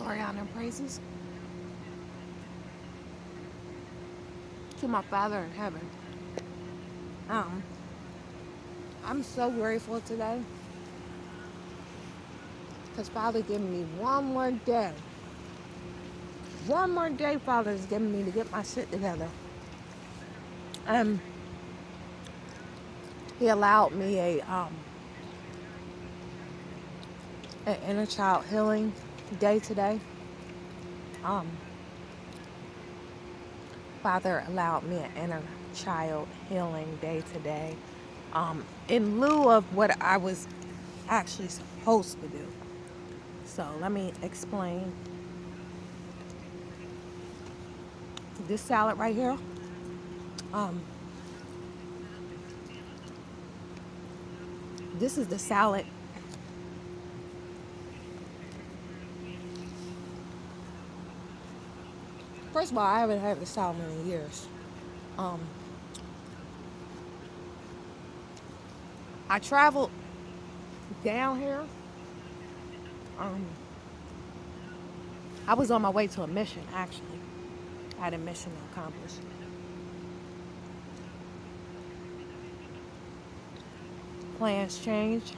Glory, honor, and praises to my Father in heaven. Um, I'm so grateful today because Father giving me one more day. One more day Father is giving me to get my shit together. Um, he allowed me an inner child healing day today. Um, Father allowed me an inner child healing day today. In lieu of what I was actually supposed to do. So let me explain. This salad right here, um, this is the salad. First of all, I haven't had the salad in years. Um, I traveled down here. Um, I was on my way to a mission, actually. I had a mission to accomplish. Plans changed.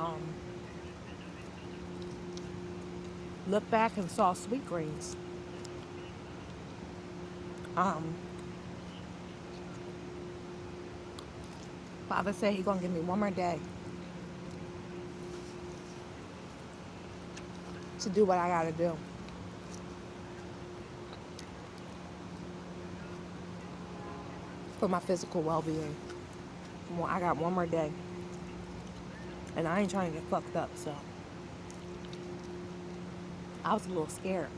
Um, Looked back and saw sweet greens. Um, Father said he's gonna give me one more day to do what I gotta do for my physical well-being. I got one more day, and I ain't trying to get fucked up, so I was a little scared.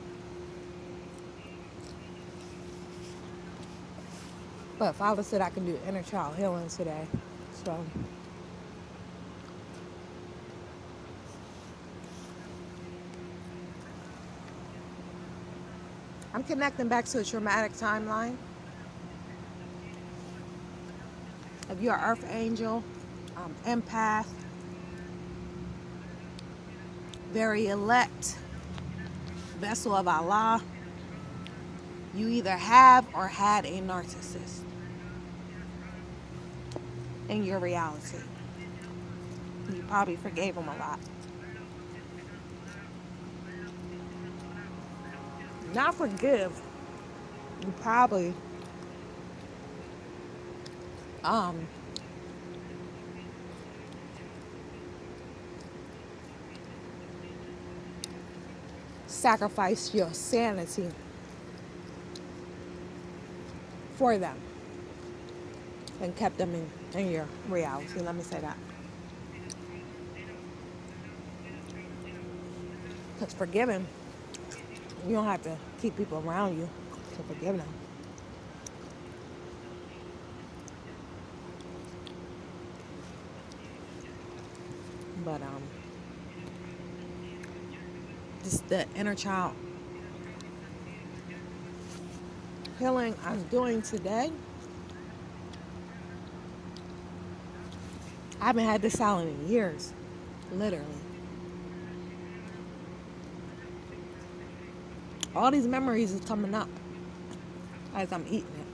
But Father said I can do inner child healing today, so I'm connecting back to a traumatic timeline. If you're an earth angel, empath, very elect, vessel of Allah, you either have or had a narcissist in your reality. You probably forgave him a lot. Not forgive, you probably um, sacrifice your sanity for them and kept them in your reality. Let me say that. Because forgiving, you don't have to keep people around you to forgive them. But this the inner child healing I'm doing today. I haven't had this salad in years, literally. All these memories is coming up as I'm eating it.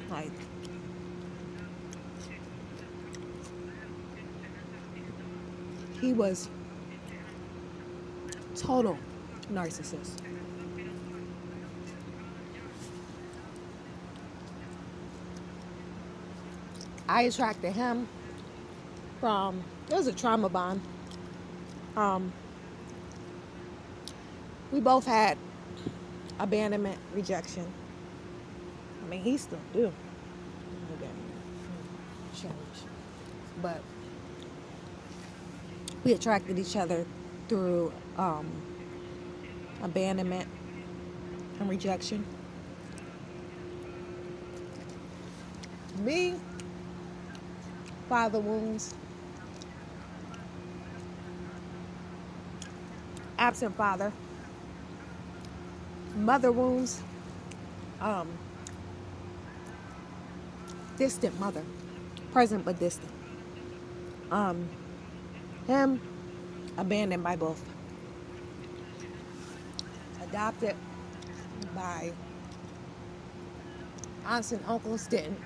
Like, he was total narcissist. I attracted him from, it was a trauma bond. Um, we both had abandonment, rejection. I mean, he still do. Change. But we attracted each other through abandonment and rejection. Me, father wounds, absent father, mother wounds, um, distant mother, present but distant. Um, Him, abandoned by both, adopted by aunts and uncles, didn't.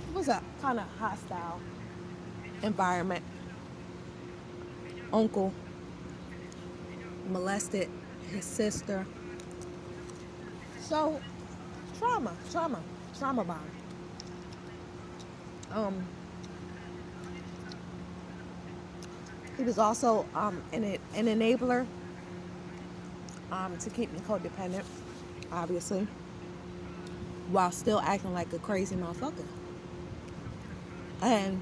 It was a kind of hostile environment. Uncle molested his sister. So trauma bond. Um, he was also an enabler to keep me codependent, obviously, while still acting like a crazy motherfucker. And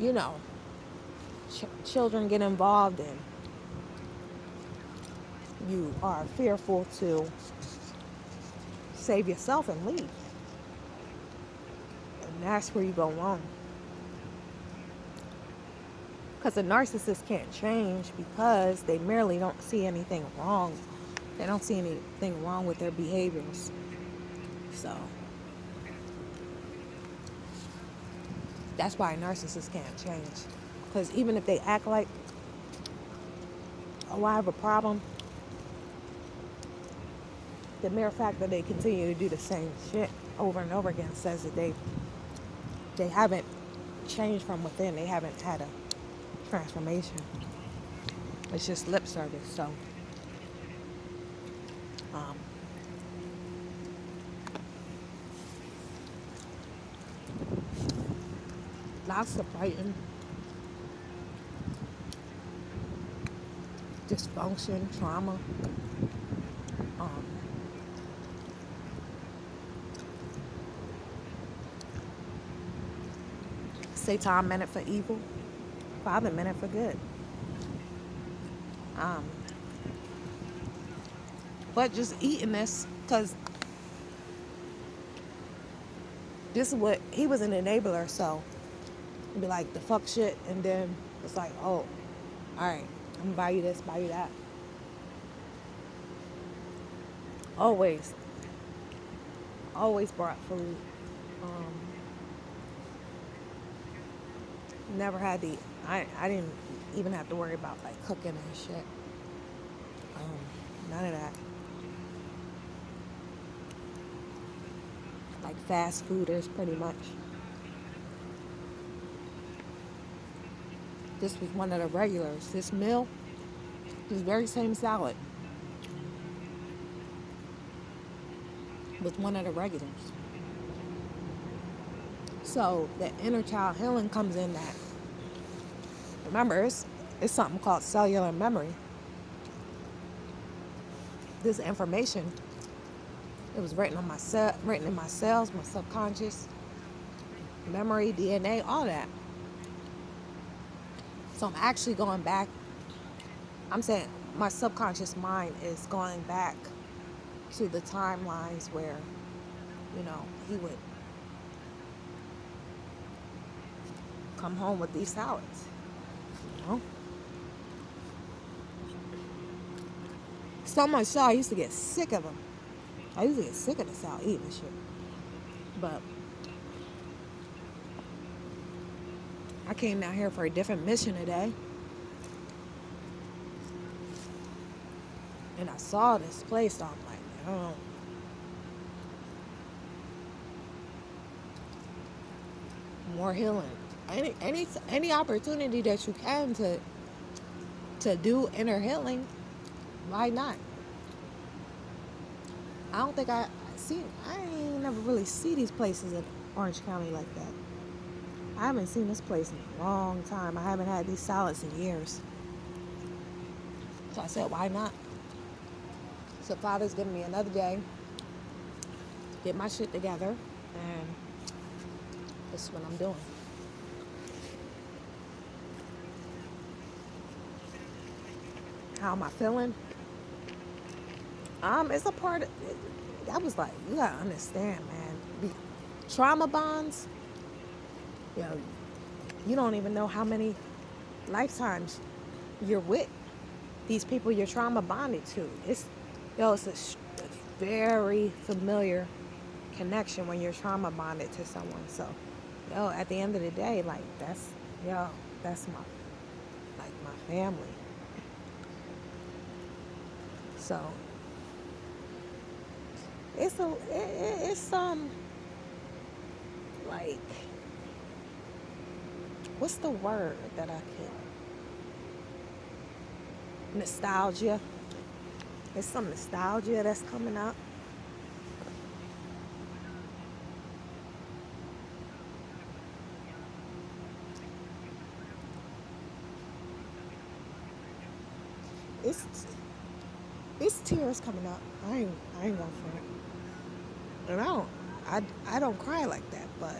you know, children get involved and you are fearful to save yourself and leave. And that's where you go wrong. Because a narcissist can't change because they merely don't see anything wrong. They don't see anything wrong with their behaviors. So that's why a narcissist can't change. Because even if they act like, oh, I have a problem, the mere fact that they continue to do the same shit over and over again says that they haven't changed from within. They haven't had a transformation. It's just lip service. So um, lots of fighting, dysfunction, trauma. Satan meant it for evil. Father meant it for good. But just eating this, because this is what, he was an enabler, so he'd be like, the fuck shit, and then it's like, oh, alright, I'm gonna buy you this, buy you that. Always brought food. Never had I didn't even have to worry about like cooking and shit. None of that. Like fast fooders, pretty much. This was one of the regulars. This meal, this very same salad, was one of the regulars. So the inner child healing comes in that. Remember, it's something called cellular memory. This information, it was written in my cells, my subconscious, memory, DNA, all that. So I'm actually going back. I'm saying my subconscious mind is going back to the timelines where, he would come home with these salads. So much so I used to get sick of them. I used to get sick of the salad eating this shit. But I came down here for a different mission today. And I saw this place, so I'm like, oh. More healing. Any opportunity that you can to do inner healing, why not? I don't think I ain't never really see these places in Orange County like that. I haven't seen this place in a long time. I haven't had these salads in years. So I said, why not? So Father's giving me another day to get my shit together, and this is what I'm doing. How am I feeling? It's a part of it. I was like, you gotta understand, man. Trauma bonds, you don't even know how many lifetimes you're with these people you're trauma bonded to. It's a very familiar connection when you're trauma bonded to someone. So, yo, at the end of the day, like yo, that's my family. So it's like, what's the word that I can, nostalgia. There's some nostalgia that's coming up. It's it's tears coming up. I ain't going for it. And I don't cry like that, but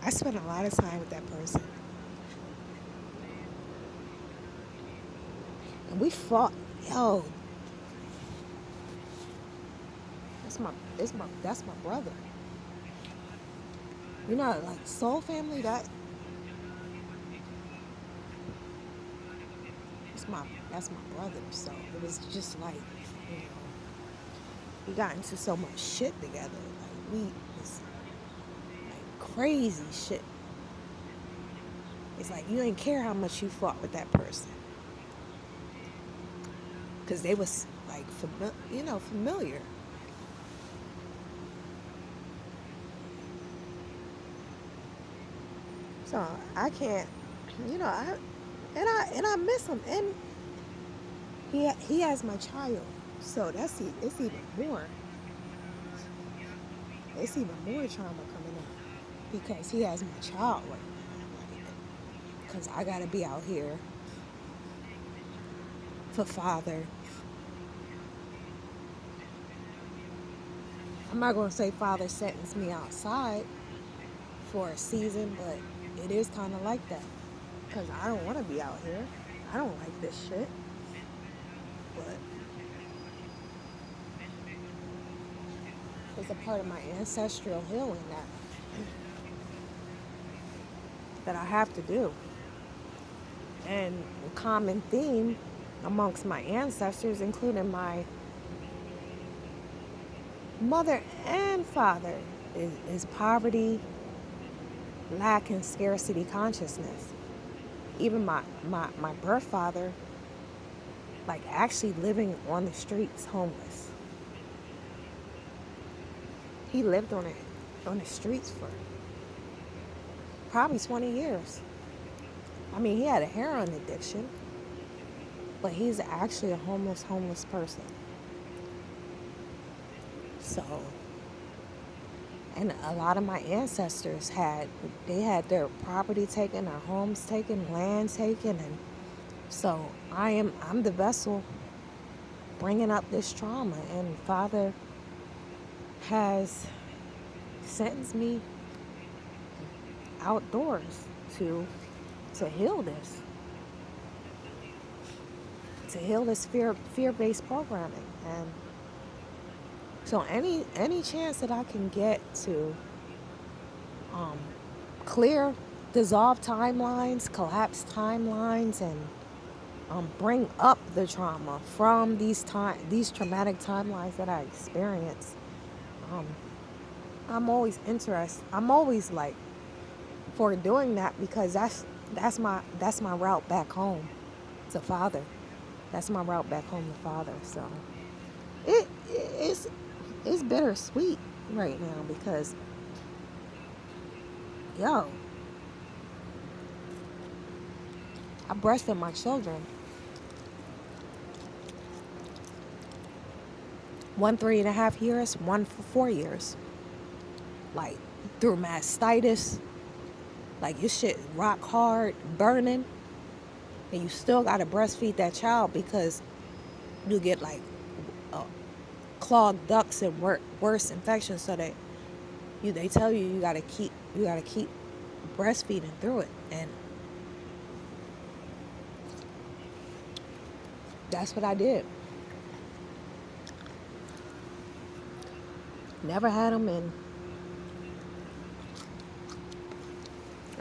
I spent a lot of time with that person. And we fought. Yo, that's my brother. You know, like soul family, it's my that's my brother. So it was just like, you know, we got into so much shit together. Like we was like crazy shit. It's like you didn't care how much you fought with that person, because they was like familiar. So I can't, you know, I miss him, and he has my child, so it's even more. It's even more trauma coming up because he has my child right now. Like, because I gotta be out here for father. I'm not gonna say father sentenced me outside for a season, but it is kind of like that because I don't want to be out here. I don't like this shit, but it's a part of my ancestral healing that I have to do. And a common theme amongst my ancestors, including my mother and father, is poverty, lack, and scarcity consciousness. Even my birth father, like actually living on the streets, homeless. He lived on the streets for probably 20 years. I mean, he had a heroin addiction, but he's actually a homeless person. So, and a lot of my ancestors had their property taken, their homes taken, land taken, and so I'm the vessel bringing up this trauma, and Father has sentenced me outdoors to heal this, fear-based programming. And so any chance that I can get to clear, dissolve timelines, collapse timelines, and bring up the trauma from these traumatic timelines that I experienced, um, I'm always interested. I'm always like for doing that, because that's my route back home to Father. That's my route back home to Father. So it's it's bittersweet right now because, yo, I breastfed my children. One 3.5 years, one for 4 years. Like through mastitis, like your shit rock hard, burning, and you still gotta breastfeed that child because you get like clogged ducts and worse infections. So that they tell you you gotta keep breastfeeding through it, and that's what I did. Never had them in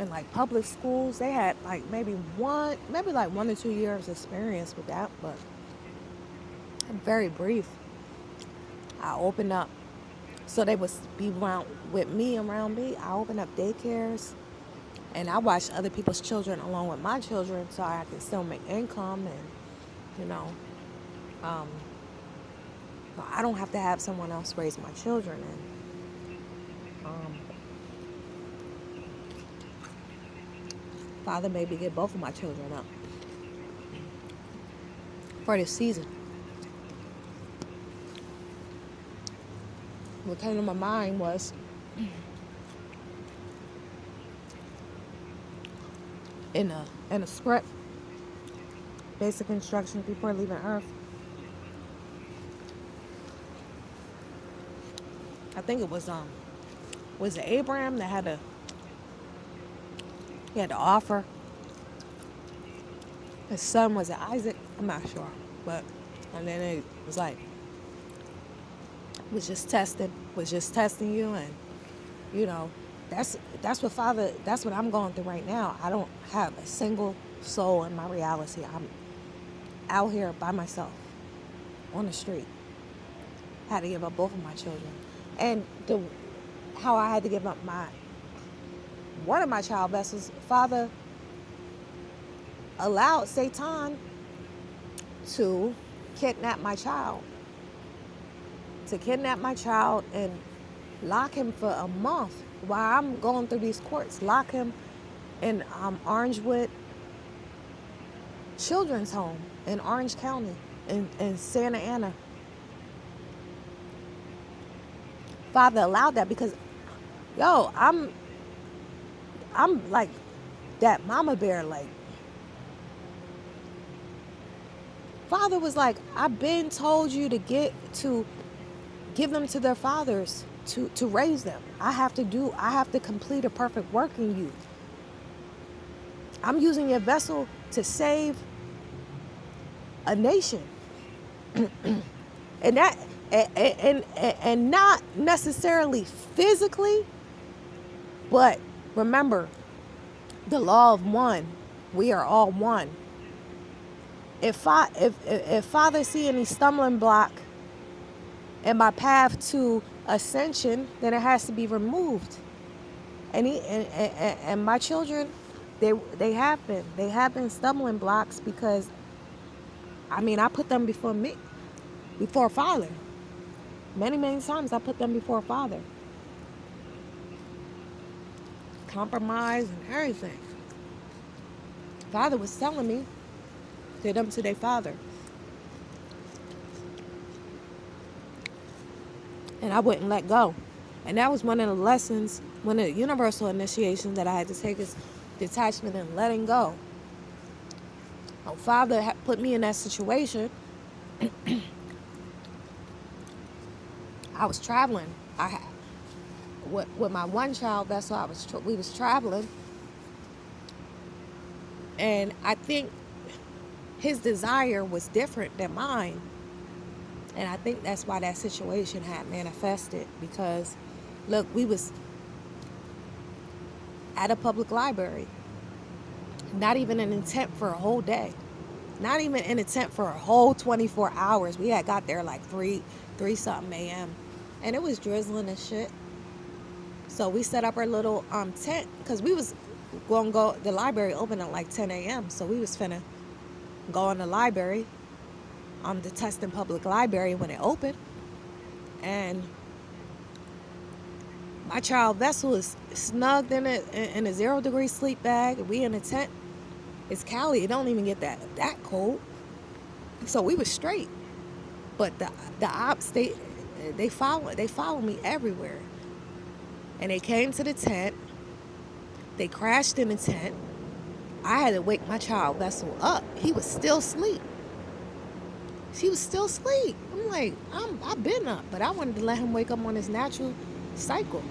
like public schools. They had like maybe like 1 or 2 years experience with that, but very brief. I opened up So they would be around with me, around me. I opened up daycares, and I watched other people's children along with my children, so I could still make income, and you know, um, I don't have to have someone else raise my children. And Father made me get both of my children up for this season. What came to my mind was in a script, basic instructions before leaving Earth. I think it was it Abraham that he had to offer his son, was it Isaac? I'm not sure, but and then it was like was just testing you, and you know that's what I'm going through right now. I don't have a single soul in my reality. I'm out here by myself on the street. I had to give up both of my children, and how I had to give up one of my child vessels. Father allowed Satan to kidnap my child, and lock him for a month while I'm going through these courts. Lock him in Orangewood Children's Home in Orange County, in Santa Ana. Father allowed that because, I'm like that mama bear. Like, Father was like, I've been told you to give them to their fathers to raise them. I have to complete a perfect work in you. I'm using your vessel to save a nation. and that and not necessarily physically, but remember the law of one. We are all one. If Father see any stumbling block in my path to ascension, then it has to be removed. And my children, they have been stumbling blocks because I put them before Father. Many times I put them before Father. Compromise and everything. Father was telling me, get them to their Father. And I wouldn't let go. And that was one of the lessons, one of the universal initiations that I had to take, is detachment and letting go. Father put me in that situation. I was traveling. With my one child vessel, we was traveling, and I think his desire was different than mine, and I think that's why that situation had manifested. Because, look, we was at a public library, not even an intent for a whole day, not even an intent for a whole 24 hours. We had got there like 3 something a.m. and it was drizzling and shit. So we set up our little tent, because we was going to go, the library opened at like 10 a.m. So we was finna go in the library, the Tustin Public Library, when it opened. And my child vessel is snugged in a 0-degree sleep bag. We in a tent. It's Cali. It don't even get that cold. So we was straight. But the ops, they follow me everywhere. And they came to the tent. They crashed in the tent. I had to wake my child vessel up. He was still asleep. She was still asleep. I'm like, I've been up, but I wanted to let him wake up on his natural cycle.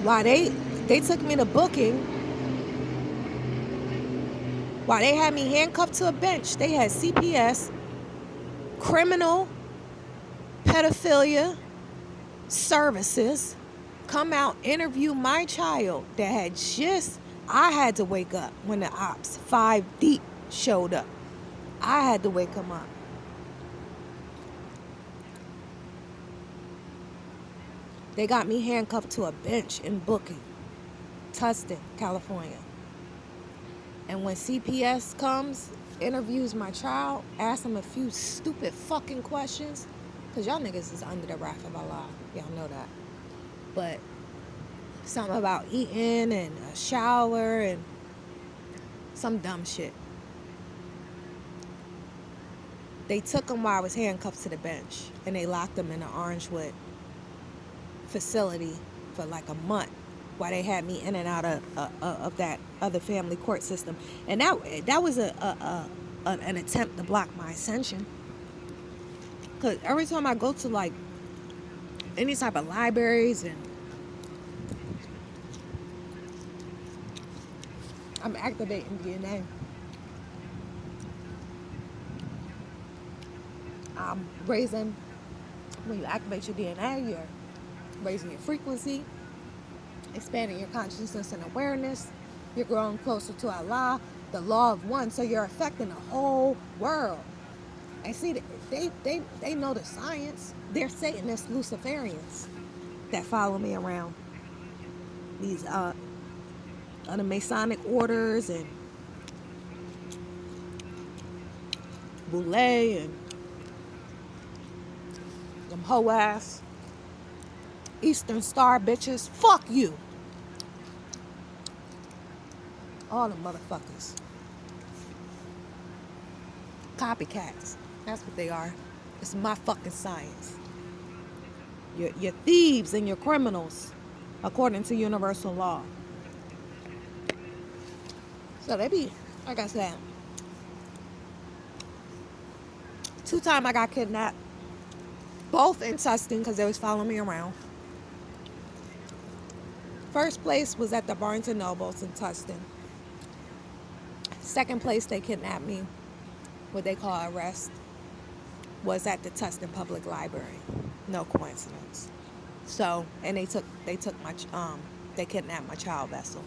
While they took me to booking, while they had me handcuffed to a bench, they had CPS, criminal, pedophilia services come out, interview my child that I had to wake up when the ops 5 deep showed up. I had to wake him up. They got me handcuffed to a bench in Booking, Tustin, California. And when CPS comes, interviews my child, asks him a few stupid fucking questions, because y'all niggas is under the wrath of Allah. Y'all know that. But something about eating and a shower and some dumb shit. They took him while I was handcuffed to the bench, and they locked him in an Orangewood facility for like a month while they had me in and out of that other family court system. And that was an attempt to block my ascension. Because every time I go to like any type of libraries and I'm activating DNA, I'm raising, when you activate your DNA, you're raising your frequency, expanding your consciousness and awareness. You're growing closer to Allah, the law of one. So you're affecting the whole world. And see, they know the science. They're Satanists, Luciferians that follow me around. These other Masonic orders and Boule and them hoe ass Eastern Star bitches. Fuck you. All the motherfuckers. Copycats. That's what they are. It's my fucking science. You're thieves and you're criminals, according to universal law. So they be, like I said, 2 times I got kidnapped. Both in Tustin because they was following me around. First place was at the Barnes & Nobles in Tustin. Second place they kidnapped me, what they call arrest, was at the Tustin Public Library. No coincidence. So, and they kidnapped my child vessel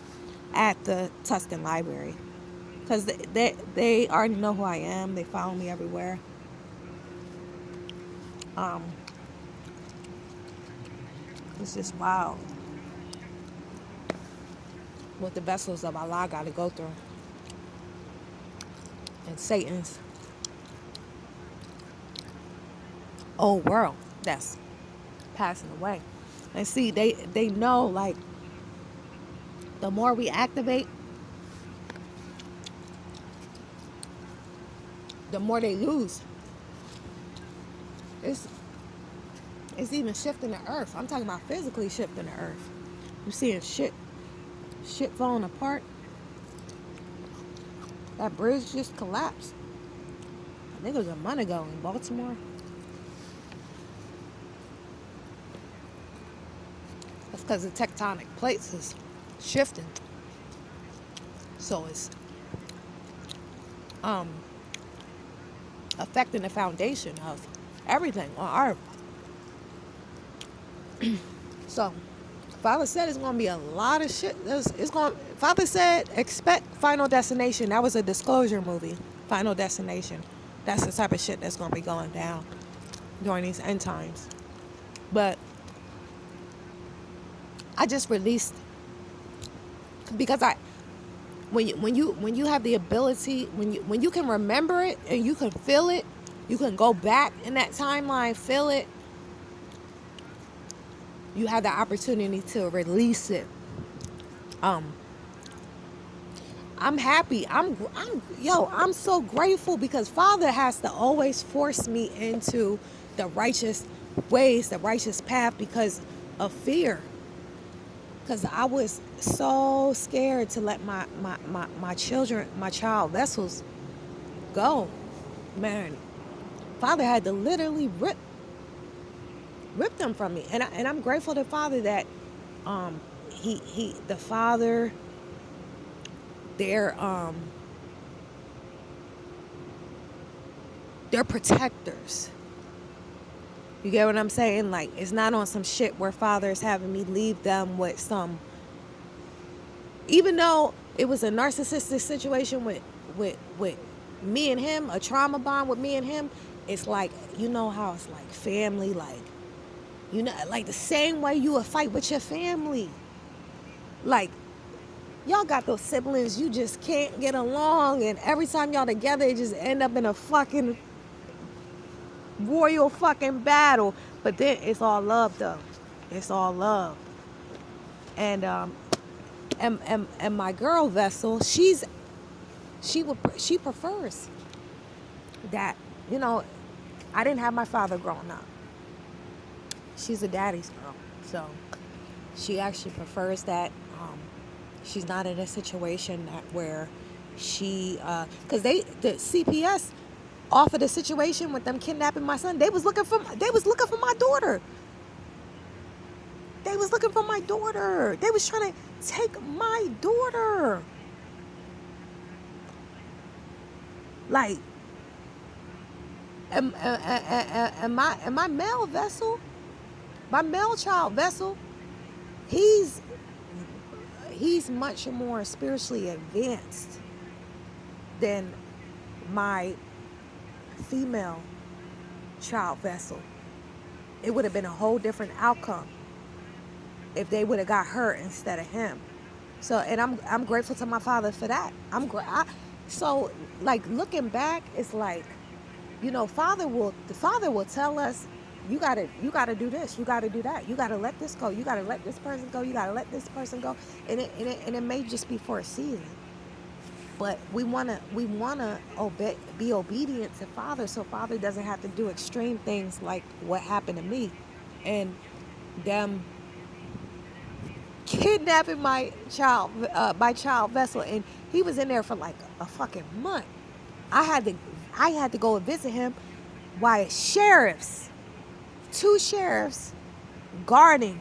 at the Tustin Library. Because they already know who I am. They follow me everywhere. It's just wild what the vessels of Allah got to go through. And Satan's old world that's passing away. And see, they know, like, the more we activate, the more they lose. It's even shifting the earth. I'm talking about physically shifting the earth. You seeing shit falling apart. That bridge just collapsed. I think it was a month ago in Baltimore. That's because the tectonic plates is shifting. So it's affecting the foundation of everything on earth. So Father said it's going to be a lot of shit. Father said expect Final Destination. That was a disclosure movie. Final Destination. That's the type of shit that's going to be going down during these end times. But I just released, because when you have the ability, when you can remember it and you can feel it, you can go back in that timeline, feel it. You have the opportunity to release it. I'm happy. I'm so grateful, because Father has to always force me into the righteous ways, the righteous path, because of fear. Because I was so scared to let my children, my child vessels go. Man, Father had to literally rip them from me. And I'm grateful to Father that the Father, they're protectors. You get what I'm saying? Like, it's not on some shit where Father's having me leave them with some, even though it was a narcissistic situation with me and him, a trauma bond with me and him, it's like, you know how it's like family, like You know, like the same way you would fight with your family. Like, y'all got those siblings you just can't get along, and every time y'all together, it just end up in a fucking royal fucking battle. But then it's all love though. It's all love. And and my girl Vessel, she prefers that, you know, I didn't have my father growing up. She's a daddy's girl. So she actually prefers that. She's not in a situation that where she, because the CPS offered a situation with them kidnapping my son. They was looking for my daughter. They was looking for my daughter. They was trying to take my daughter. Like, and my male Vessel, my male child Vessel, he's much more spiritually advanced than my female child Vessel. It would have been a whole different outcome if they would have got her instead of him. So, and I'm grateful to my father for that. So, like, looking back, it's like, you know, the father will tell us, you gotta do this, you gotta do that, you gotta let this go, you gotta let this person go, you gotta let this person go, and it may just be for a season, but we wanna be obedient to father, so father doesn't have to do extreme things like what happened to me, and them kidnapping my child Vessel, and he was in there for like a fucking month. I had to go and visit him while two sheriffs guarding